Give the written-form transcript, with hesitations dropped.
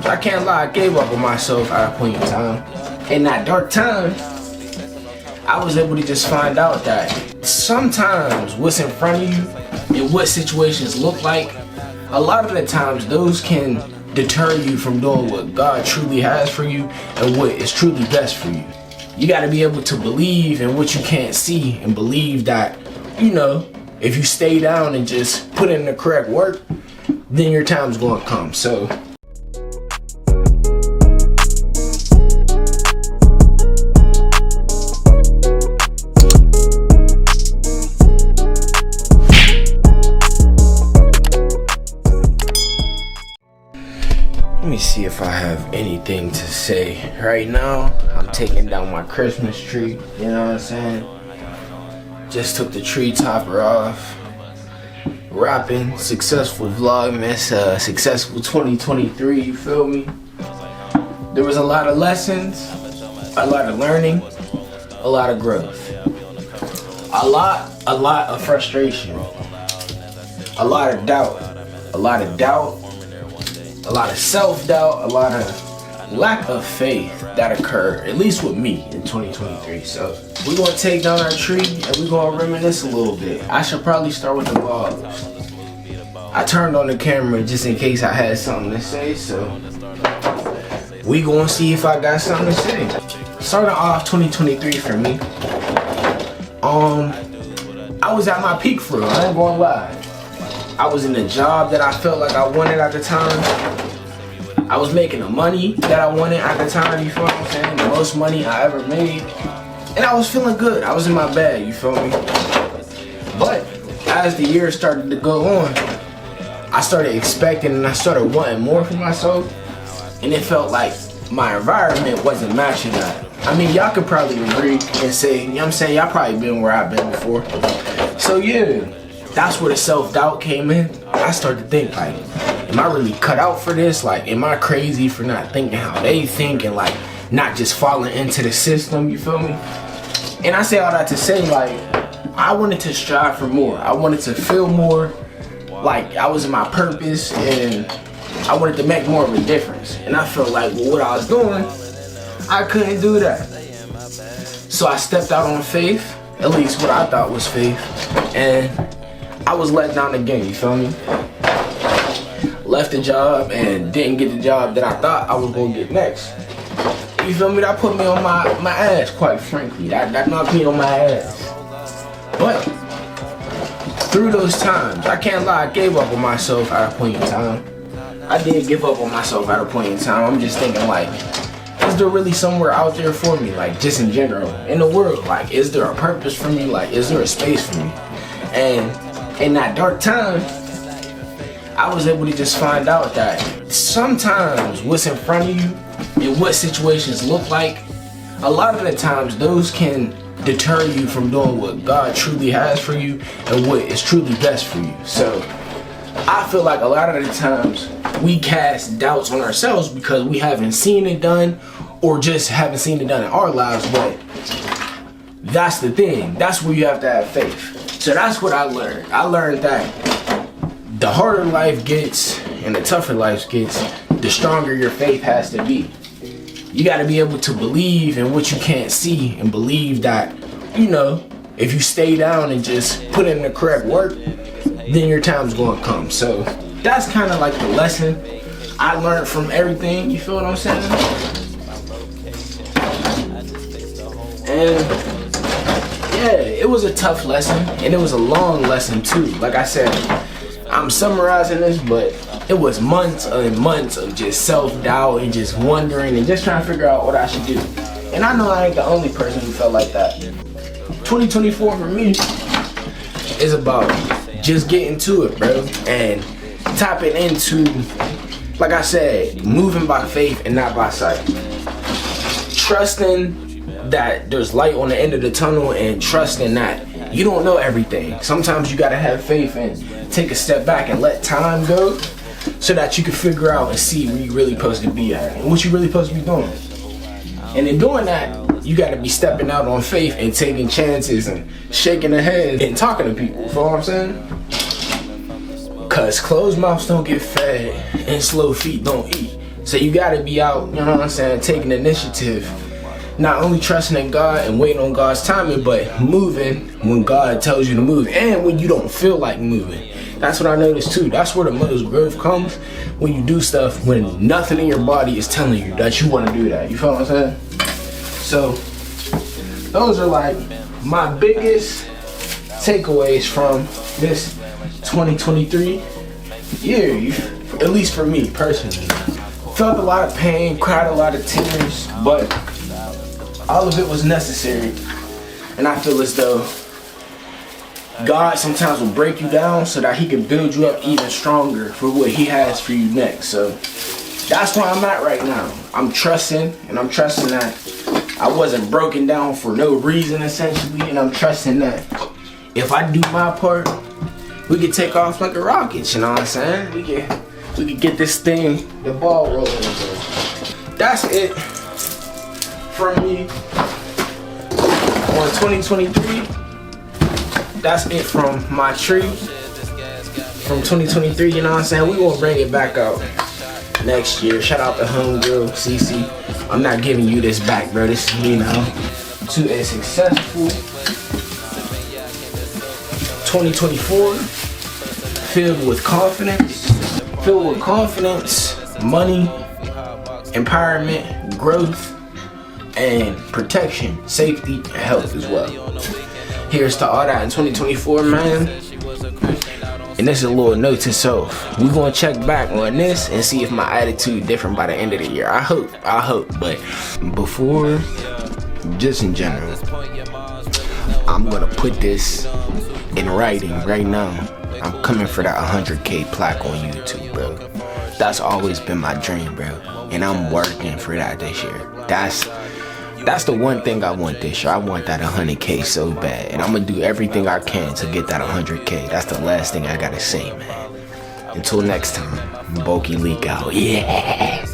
I can't lie, I gave up on myself at a point in time. In that dark time, I was able to just find out that sometimes what's in front of you and what situations look like, a lot of the times those can deter you from doing what God truly has for you and what is truly best for you. You got to be able to believe in what you can't see and believe that, if you stay down and just put in the correct work, then your time's going to come. So let me see if I have anything to say. Right now, I'm taking down my Christmas tree, you know what I'm saying? Just took the tree topper off. Rapping, successful Vlogmas, successful 2023, you feel me? There was a lot of lessons, a lot of learning, a lot of growth. A lot of frustration, a lot of doubt, a lot of self-doubt, a lot of lack of faith that occurred, at least with me in 2023. So we're gonna take down our tree and we're gonna reminisce a little bit. I should probably start with the vlogs. I turned on the camera just in case I had something to say, so we gonna see if I got something to say. Starting off 2023 for me, I was at my peak for real, I ain't gonna lie. I was in a job that I felt like I wanted at the time. I was making the money that I wanted at the time, you feel what I'm saying? The most money I ever made. And I was feeling good. I was in my bag, you feel me? But as the years started to go on, I started expecting and I started wanting more for myself. And it felt like my environment wasn't matching that. I mean, y'all could probably agree and say, you know what I'm saying? Y'all probably been where I've been before. So yeah, that's where the self-doubt came in. I started to think like, am I really cut out for this? Like, am I crazy for not thinking how they think and like not just falling into the system, you feel me? And I say all that to say like, I wanted to strive for more. I wanted to feel more like I was in my purpose and I wanted to make more of a difference. And I felt like, well, what I was doing, I couldn't do that. So I stepped out on faith, at least what I thought was faith, and I was let down again, you feel me? Left the job and didn't get the job that I thought I was gonna get next. You feel me? That put me on my ass, quite frankly. That knocked me on my ass. But through those times, I can't lie, I gave up on myself at a point in time. I did give up on myself at a point in time. I'm just thinking like, is there really somewhere out there for me? Like just in general, in the world, like is there a purpose for me? Like is there a space for me? And in that dark time, I was able to just find out that sometimes what's in front of you and what situations look like, a lot of the times those can deter you from doing what God truly has for you and what is truly best for you. So I feel like a lot of the times we cast doubts on ourselves because we haven't seen it done or just haven't seen it done in our lives, but that's the thing. That's where you have to have faith. So that's what I learned. I learned that the harder life gets and the tougher life gets, the stronger your faith has to be. You got to be able to believe in what you can't see and believe that, if you stay down and just put in the correct work, then your time's going to come. So that's kind of like the lesson I learned from everything, you feel what I'm saying? And yeah, it was a tough lesson and it was a long lesson too. Like I said, I'm summarizing this, but it was months and months of just self-doubt and just wondering and just trying to figure out what I should do. And I know I ain't the only person who felt like that. 2024 for me is about just getting to it, bro, and tapping into, like I said, moving by faith and not by sight. Trusting that there's light on the end of the tunnel and trusting that you don't know everything. Sometimes you gotta have faith and take a step back and let time go so that you can figure out and see where you're really supposed to be at and what you're really supposed to be doing. And in doing that, you gotta be stepping out on faith and taking chances and shaking the head and talking to people, you know what I'm saying? Cause closed mouths don't get fed and slow feet don't eat. So you gotta be out, you know what I'm saying, taking initiative. Not only trusting in God and waiting on God's timing, but moving when God tells you to move and when you don't feel like moving. That's what I noticed too. That's where the most growth comes, when you do stuff when nothing in your body is telling you that you want to do that. You feel what I'm saying? So those are like my biggest takeaways from this 2023 year, at least for me personally. Felt a lot of pain, cried a lot of tears, but all of it was necessary. And I feel as though God sometimes will break you down so that he can build you up even stronger for what he has for you next. So that's where I'm at right now. I'm trusting, and I'm trusting that I wasn't broken down for no reason, essentially. And I'm trusting that if I do my part, we can take off like a rocket, you know what I'm saying? We can get this thing, the ball rolling. That's it from me on 2023. That's it from my tree from 2023, you know what I'm saying? We gonna bring it back out next year. Shout out to homegirl CC. I'm not giving you this back, bro. This is, you know, to a successful 2024 filled with confidence, money, empowerment, growth, and protection, safety, and health as well. Here's to all that in 2024, man. And this is a little note to self. We're gonna check back on this and see if my attitude different by the end of the year. I hope. But before, just in general, I'm gonna put this in writing right now. I'm coming for that 100K plaque on YouTube, bro. That's always been my dream, bro. And I'm working for that this year. That's the one thing I want this year. I want that 100K so bad. And I'm gonna do everything I can to get that 100K. That's the last thing I gotta say, man. Until next time, Bulky Leak out. Yeah.